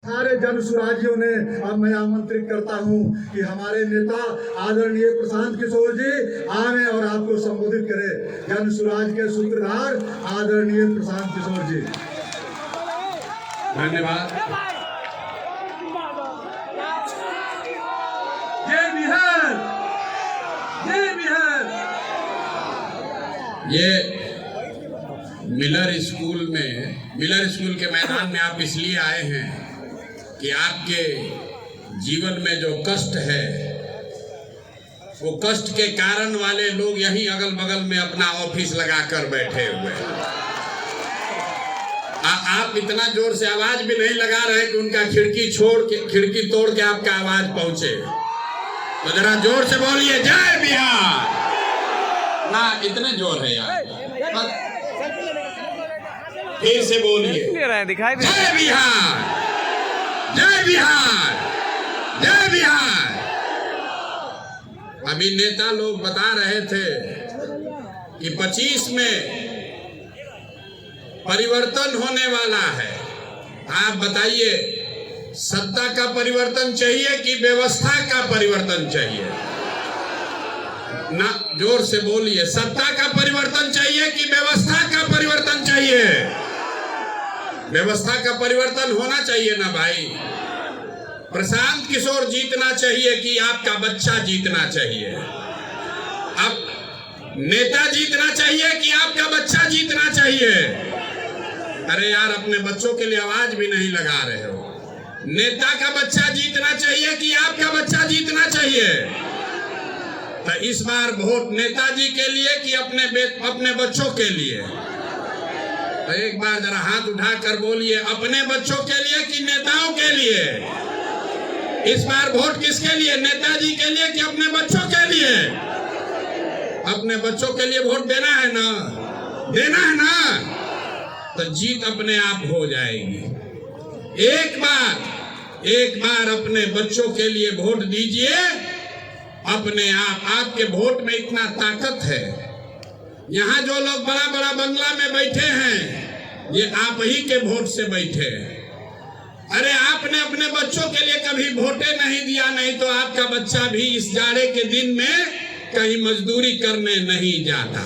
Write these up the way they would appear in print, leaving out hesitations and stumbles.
सारे जन सुराजियों ने अब मैं आमंत्रित करता हूं कि हमारे नेता आदरणीय प्रशांत किशोर जी आवे और आपको संबोधित करें। जन सुराज के सूत्रधार आदरणीय प्रशांत किशोर जी। धन्यवाद। जय बिहार, जय बिहार। ये मिलर स्कूल के मैदान में आप इसलिए आए हैं कि आपके जीवन में जो कष्ट है वो कष्ट के कारण वाले लोग यहीं अगल बगल में अपना ऑफिस लगाकर बैठे हुए हैं। आप इतना जोर से आवाज भी नहीं लगा रहे कि उनका खिड़की तोड़ के आपका आवाज पहुंचे। तो जरा जोर से बोलिए जय बिहार ना, इतने जोर है यार। फिर से बोलिए जय बिहार, जय बिहार, जय बिहार। अभी नेता लोग बता रहे थे कि 25 में परिवर्तन होने वाला है। आप बताइए, सत्ता का परिवर्तन चाहिए कि व्यवस्था का परिवर्तन चाहिए? ना, जोर से बोलिए। सत्ता का परिवर्तन चाहिए कि व्यवस्था का परिवर्तन चाहिए? व्यवस्था का परिवर्तन होना चाहिए ना भाई। प्रशांत किशोर जीतना चाहिए कि आपका बच्चा जीतना चाहिए? अब नेता जीतना चाहिए कि आपका बच्चा जीतना चाहिए? अरे यार, अपने बच्चों के लिए आवाज भी नहीं लगा रहे हो। नेता का बच्चा जीतना चाहिए कि आपका बच्चा जीतना चाहिए? तो इस बार वोट नेताजी के लिए कि अपने बच्चों के लिए? तो एक बार जरा हाथ उठाकर बोलिए, अपने बच्चों के लिए कि नेताओं के लिए? इस बार वोट किसके लिए, नेताजी के लिए कि अपने बच्चों के लिए? अपने बच्चों के लिए वोट देना है ना, देना है ना? तो जीत अपने आप हो जाएगी। एक बार अपने बच्चों के लिए वोट दीजिए, अपने आप। आपके वोट में इतना ताकत है। यहाँ जो लोग बड़ा बड़ा बंगला में बैठे हैं, ये आप ही के वोट से बैठे हैं। अरे आपने अपने बच्चों के लिए कभी वोटे नहीं दिया, नहीं तो आपका बच्चा भी इस जाड़े के दिन में कहीं मजदूरी करने नहीं जाता।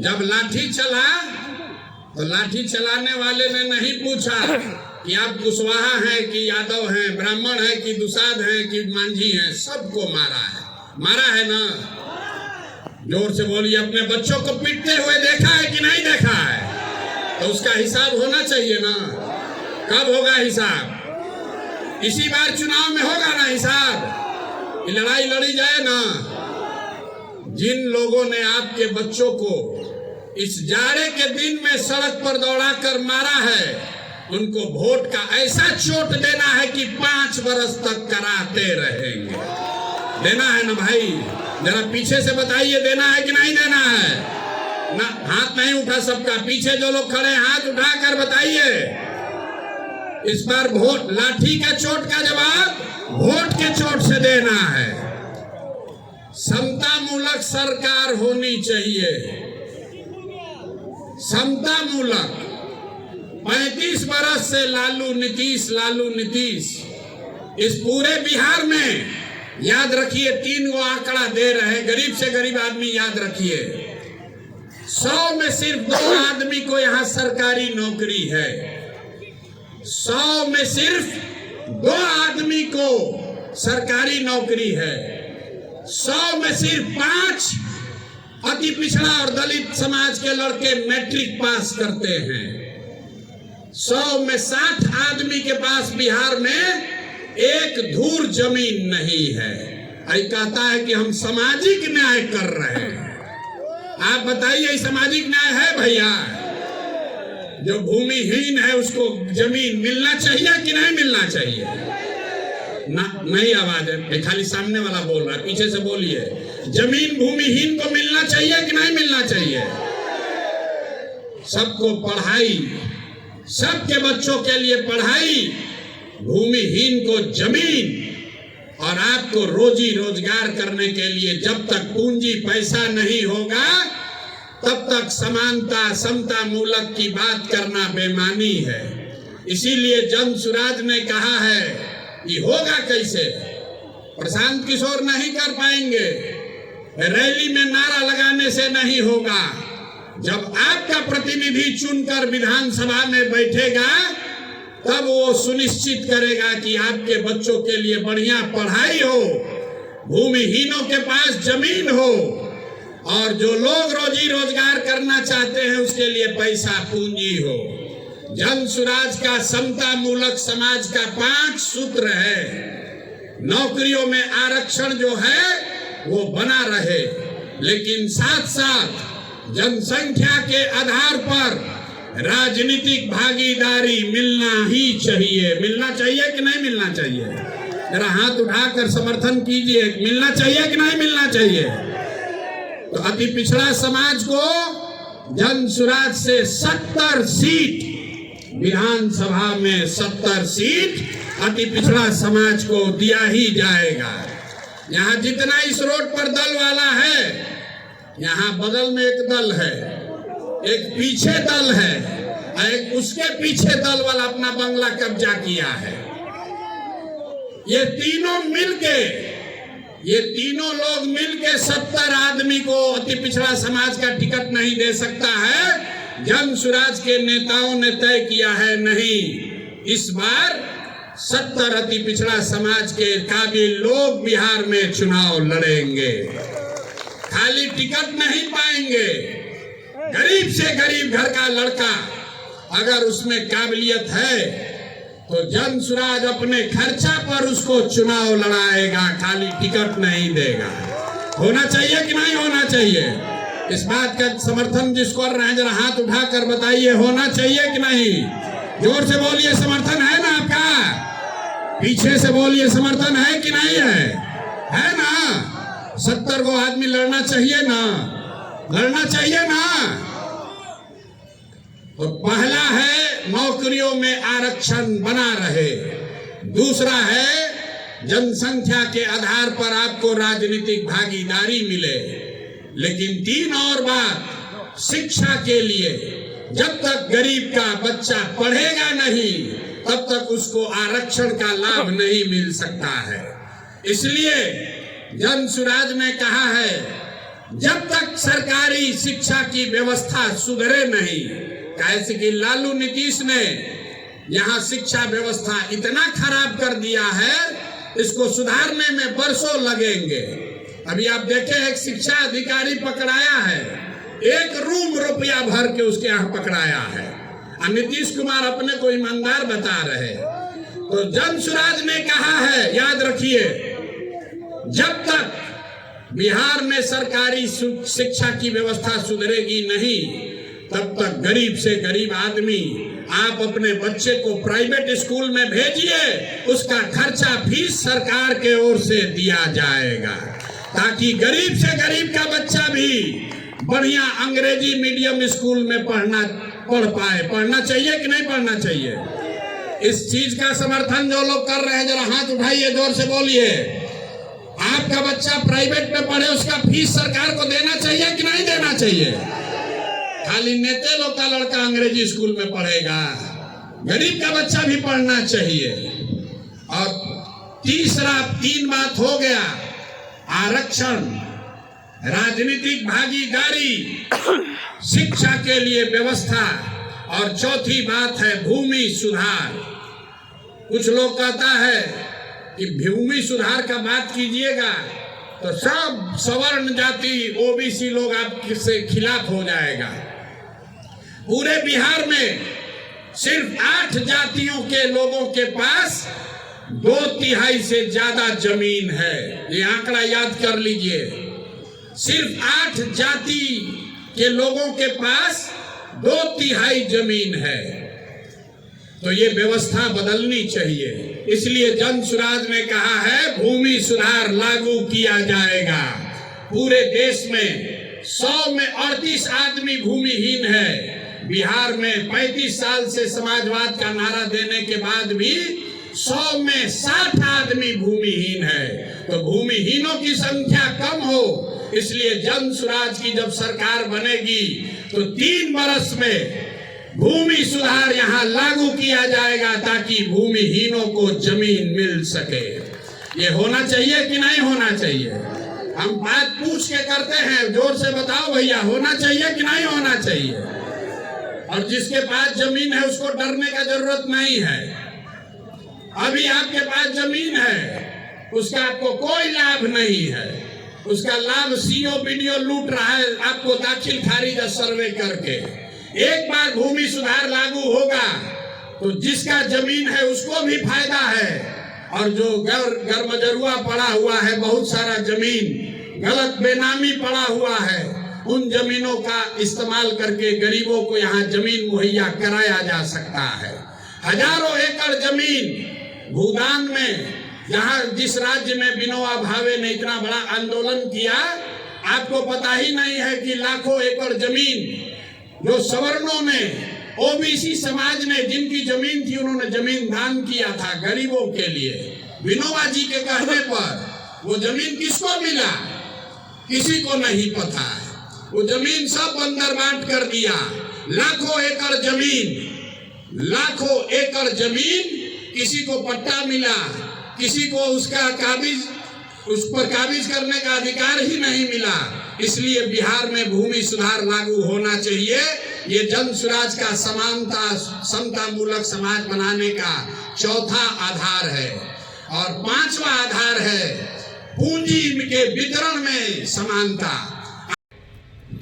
जब लाठी चला तो लाठी चलाने वाले ने नहीं पूछा कि आप कुशवाहा हैं कि यादव हैं, ब्राह्मण हैं कि दुसाध हैं कि मांझी हैं। सबको मारा है ना? जोर से बोलिए। अपने बच्चों को पीटते हुए देखा है कि नहीं देखा है? तो उसका हिसाब होना चाहिए ना। कब होगा हिसाब? इसी बार चुनाव में होगा ना हिसाब। लड़ाई लड़ी जाए ना। जिन लोगों ने आपके बच्चों को इस जाड़े के दिन में सड़क पर दौड़ाकर मारा है, उनको वोट का ऐसा चोट देना है कि 5 बरस तक कराते रहेंगे। देना है ना भाई? जरा पीछे से बताइए, देना है कि नहीं देना है ना? हाथ नहीं उठा सबका। पीछे जो लोग खड़े हाथ उठाकर बताइए। इस बार वोट, लाठी का चोट का जवाब वोट के चोट से देना है। समता मूलक सरकार होनी चाहिए, समता मूलक। 35 बरस से लालू नीतीश इस पूरे बिहार में, याद रखिए, 3 गो आंकड़ा दे रहे, गरीब से गरीब आदमी याद रखिए। 100 में सिर्फ 2 आदमी को यहाँ सरकारी नौकरी है। 100 में सिर्फ 2 आदमी को सरकारी नौकरी है। 100 में सिर्फ 5 अति पिछड़ा और दलित समाज के लड़के मैट्रिक पास करते हैं। 100 में 60 आदमी के पास बिहार में एक धूर जमीन नहीं है। ऐ कहता है कि हम सामाजिक न्याय कर रहे हैं। आप बताइए, सामाजिक न्याय है भैया? जो भूमिहीन है उसको जमीन मिलना चाहिए कि नहीं मिलना चाहिए? ना, नहीं आवाज है, खाली सामने वाला बोल रहा है। पीछे से बोलिए, जमीन भूमिहीन को मिलना चाहिए कि नहीं मिलना चाहिए? सबको पढ़ाई, सबके बच्चों के लिए पढ़ाई, भूमिहीन को जमीन, और आपको रोजी रोजगार करने के लिए जब तक पूंजी पैसा नहीं होगा तब तक समानता समता मूलक की बात करना बेमानी है। इसीलिए जन सुराज ने कहा है कि होगा कैसे, प्रशांत किशोर नहीं कर पाएंगे, रैली में नारा लगाने से नहीं होगा। जब आपका प्रतिनिधि चुनकर विधानसभा में बैठेगा तब वो सुनिश्चित करेगा कि आपके बच्चों के लिए बढ़िया पढ़ाई हो, भूमिहीनों के पास जमीन हो, और जो लोग रोजी रोजगार करना चाहते हैं उसके लिए पैसा पूंजी हो। जन सुराज का समता मूलक समाज का 5 सूत्र है। नौकरियों में आरक्षण जो है वो बना रहे, लेकिन साथ साथ जनसंख्या के आधार पर राजनीतिक भागीदारी मिलना ही चाहिए। मिलना चाहिए कि नहीं मिलना चाहिए? जरा हाथ उठाकर समर्थन कीजिए, मिलना चाहिए कि नहीं मिलना चाहिए? तो अति पिछड़ा समाज को जन सुराज से 70 सीट, विधानसभा में 70 सीट अति पिछड़ा समाज को दिया ही जाएगा। यहाँ जितना इस रोड पर दल वाला है, यहाँ बगल में एक दल है, एक पीछे दल है, एक उसके पीछे दल वाला अपना बंगला कब्जा किया है। ये तीनों लोग मिलके 70 आदमी को अति पिछड़ा समाज का टिकट नहीं दे सकता है। जन सुराज के नेताओं ने तय किया है, नहीं, इस बार 70 अति पिछड़ा समाज के काबिल लोग बिहार में चुनाव लड़ेंगे। खाली टिकट नहीं पाएंगे। गरीब से गरीब घर का लड़का अगर उसमें काबिलियत है तो जन सुराज अपने खर्चा पर उसको चुनाव लड़ाएगा, खाली टिकट नहीं देगा। होना चाहिए कि नहीं होना चाहिए? इस बात का समर्थन जिसको कर रहे हैं जरा हाथ उठाकर बताइए, होना चाहिए कि नहीं? जोर से बोलिए, समर्थन है ना आपका? पीछे से बोलिए, समर्थन है कि नहीं है? है ना? 70 को आदमी लड़ना चाहिए ना? लड़ना चाहिए ना? तो पहला है नौकरियों में आरक्षण बना रहे, दूसरा है जनसंख्या के आधार पर आपको राजनीतिक भागीदारी मिले, लेकिन 3 और बात, शिक्षा के लिए जब तक गरीब का बच्चा पढ़ेगा नहीं तब तक उसको आरक्षण का लाभ नहीं मिल सकता है। इसलिए जन सुराज ने कहा है, जब तक सरकारी शिक्षा की व्यवस्था सुधरे नहीं, कैसे कि लालू नीतीश ने यहाँ शिक्षा व्यवस्था इतना खराब कर दिया है, इसको सुधारने में बरसों लगेंगे। अभी आप देखे एक शिक्षा अधिकारी पकड़ाया है, 1 रूम रुपया भर के उसके यहाँ पकड़ाया है, और नीतीश कुमार अपने को ईमानदार बता रहे। तो जन सुराज ने कहा है, याद रखिए, जब तक बिहार में सरकारी शिक्षा की व्यवस्था सुधरेगी नहीं तब तक गरीब से गरीब आदमी, आप अपने बच्चे को प्राइवेट स्कूल में भेजिए, उसका खर्चा फीस सरकार के ओर से दिया जाएगा, ताकि गरीब से गरीब का बच्चा भी बढ़िया अंग्रेजी मीडियम स्कूल में पढ़ पाए। पढ़ना चाहिए कि नहीं पढ़ना चाहिए? इस चीज का समर्थन जो लोग कर रहे हैं जरा हाथ उठाइए, जोर से बोलिए। आपका बच्चा प्राइवेट में पढ़े, उसका फीस सरकार को देना चाहिए कि नहीं देना चाहिए? खाली नेते लोग का लड़का अंग्रेजी स्कूल में पढ़ेगा, गरीब का बच्चा भी पढ़ना चाहिए। और तीसरा 3 बात हो गया, आरक्षण, राजनीतिक भागीदारी, शिक्षा के लिए व्यवस्था, और चौथी बात है भूमि सुधार। कुछ लोग कहता है कि भूमि सुधार का बात कीजिएगा तो सब सवर्ण जाति ओबीसी लोग आपसे खिलाफ हो जाएगा। पूरे बिहार में सिर्फ 8 जातियों के लोगों के पास 2/3 से ज्यादा जमीन है। ये आंकड़ा याद कर लीजिए, सिर्फ 8 जाति के लोगों के पास 2/3 जमीन है। तो ये व्यवस्था बदलनी चाहिए। इसलिए जन सुराज ने कहा है भूमि सुधार लागू किया जाएगा। पूरे देश में 100 में 38 आदमी भूमिहीन है। बिहार में 35 साल से समाजवाद का नारा देने के बाद भी 100 में 60 आदमी भूमिहीन है। तो भूमिहीनों की संख्या कम हो, इसलिए जन सुराज की जब सरकार बनेगी तो 3 वर्ष में भूमि सुधार यहाँ लागू किया जाएगा ताकि भूमिहीनों को जमीन मिल सके। ये होना चाहिए कि नहीं होना चाहिए? हम बात पूछ के करते हैं, जोर से बताओ भैया, होना चाहिए कि नहीं होना चाहिए? और जिसके पास जमीन है उसको डरने का जरूरत नहीं है। अभी आपके पास जमीन है, उसका आपको कोई लाभ नहीं है। उसका लाभ सीओ बीडीओ लूट रहा है आपको दाखिल खारिज सर्वे करके। एक बार भूमि सुधार लागू होगा तो जिसका जमीन है उसको भी फायदा है, और जो गरमजरुआ पड़ा हुआ है, बहुत सारा जमीन गलत बेनामी पड़ा हुआ है, उन जमीनों का इस्तेमाल करके गरीबों को यहाँ जमीन मुहैया कराया जा सकता है। हजारों एकड़ जमीन भूदान में, जहाँ जिस राज्य में विनोबा भावे ने इतना बड़ा आंदोलन किया, आपको पता ही नहीं है कि लाखों एकड़ जमीन जो सवर्णों ने, ओबीसी समाज ने, जिनकी जमीन थी, उन्होंने जमीन दान किया था गरीबों के लिए। विनोबा जी के कहने पर वो जमीन किसको मिला? किसी को नहीं पता है। वो जमीन सब बंदर बांट कर दिया। लाखों एकड़ जमीन, किसी को पट्टा मिला, किसी को उसका काबिज, उस पर काबिज करने का अधिकार ही नहीं मिला। इसलिए बिहार में भूमि सुधार लागू होना चाहिए। ये जन स्वराज का समानता, समता मूलक समाज बनाने का चौथा आधार है। और पांचवा आधार है पूंजी के वितरण में समानता।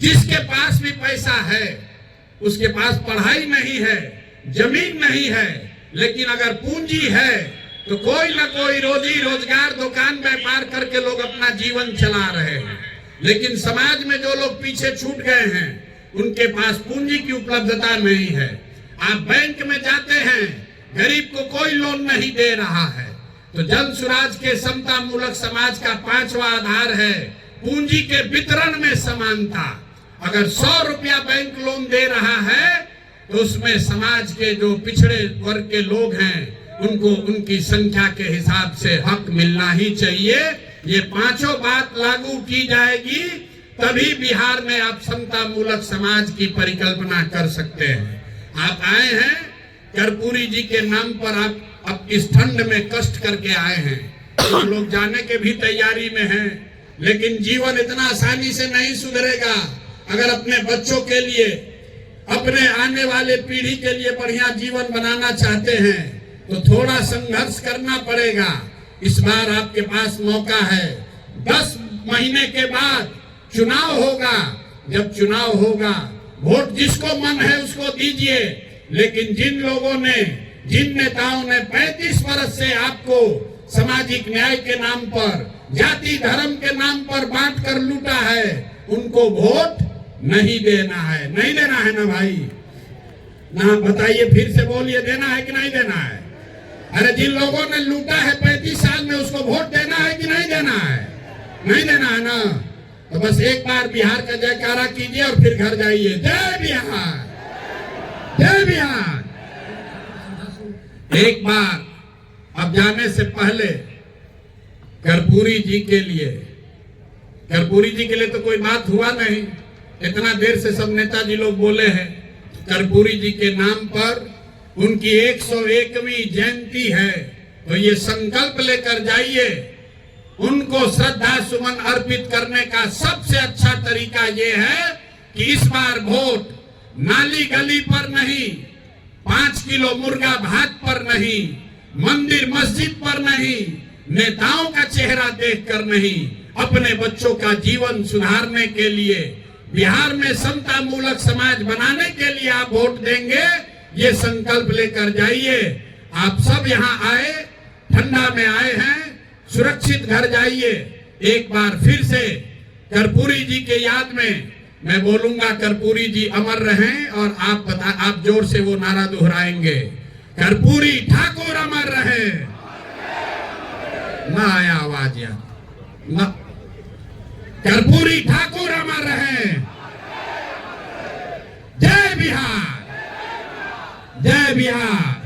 जिसके पास भी पैसा है, उसके पास पढ़ाई नहीं है, जमीन नहीं है, लेकिन अगर पूंजी है तो कोई ना कोई रोजी रोजगार, दुकान व्यापार करके लोग अपना जीवन चला रहे हैं। लेकिन समाज में जो लोग पीछे छूट गए हैं, उनके पास पूंजी की उपलब्धता नहीं है। आप बैंक में जाते हैं, गरीब को कोई लोन नहीं दे रहा है। तो जन स्वराज के समता मूलक समाज का पांचवा आधार है पूंजी के वितरण में समानता। अगर 100 रुपया बैंक लोन दे रहा है तो उसमें समाज के जो पिछड़े वर्ग के लोग हैं, उनको उनकी संख्या के हिसाब से हक मिलना ही चाहिए। ये पांचों बात लागू की जाएगी, तभी बिहार में आप समता मूलक समाज की परिकल्पना कर सकते हैं। आप आए हैं कर्पूरी जी के नाम पर, आप इस ठंड में कष्ट करके आए हैं। तो लोग जाने के भी तैयारी में हैं, लेकिन जीवन इतना आसानी से नहीं सुधरेगा। अगर अपने बच्चों के लिए, अपने आने वाले पीढ़ी के लिए बढ़िया जीवन बनाना चाहते हैं तो थोड़ा संघर्ष करना पड़ेगा। इस बार आपके पास मौका है। 10 महीने के बाद चुनाव होगा। जब चुनाव होगा, वोट जिसको मन है उसको दीजिए, लेकिन जिन लोगों ने, जिन नेताओं ने 35 वर्ष से आपको सामाजिक न्याय के नाम पर, जाति धर्म के नाम पर बांट कर लूटा है, उनको वोट नहीं देना है। नहीं देना है ना भाई? ना बताइए, फिर से बोलिए, देना है कि नहीं देना है? अरे जिन लोगों ने लूटा है 35 साल में, उसको वोट देना है कि नहीं देना है? नहीं देना है ना? तो बस एक बार बिहार का जयकारा कीजिए और फिर घर जाइए। जय बिहार, जय बिहार। एक बार अब जाने से पहले कर्पूरी जी के लिए तो कोई बात हुआ नहीं, इतना देर से सब नेताजी लोग बोले हैं। कर्पूरी जी के नाम पर उनकी 101वीं जयंती है, तो ये संकल्प लेकर जाइए। उनको श्रद्धा सुमन अर्पित करने का सबसे अच्छा तरीका ये है कि इस बार वोट नाली गली पर नहीं, 5 किलो मुर्गा भात पर नहीं, मंदिर मस्जिद पर नहीं, नेताओं का चेहरा देखकर नहीं, अपने बच्चों का जीवन सुधारने के लिए, बिहार में समता मूलक समाज बनाने के लिए आप वोट देंगे। ये संकल्प लेकर जाइए। आप सब यहाँ आए, ठंडा में आए हैं, सुरक्षित घर जाइए। एक बार फिर से कर्पूरी जी के याद में मैं बोलूंगा, कर्पूरी जी अमर रहें, और आप जोर से वो नारा दोहराएंगे, कर्पूरी ठाकुर अमर रहे। ना आया आवाज यार, ना, कर्पूरी ठाकुर अमर रहे। जय बिहार, जय बिहार,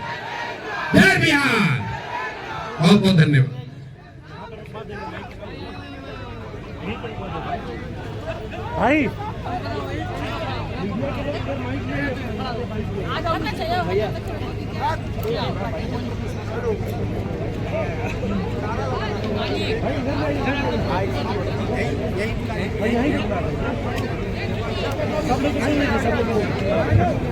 जय बिहार। बहुत बहुत धन्यवाद। भाई सब लोग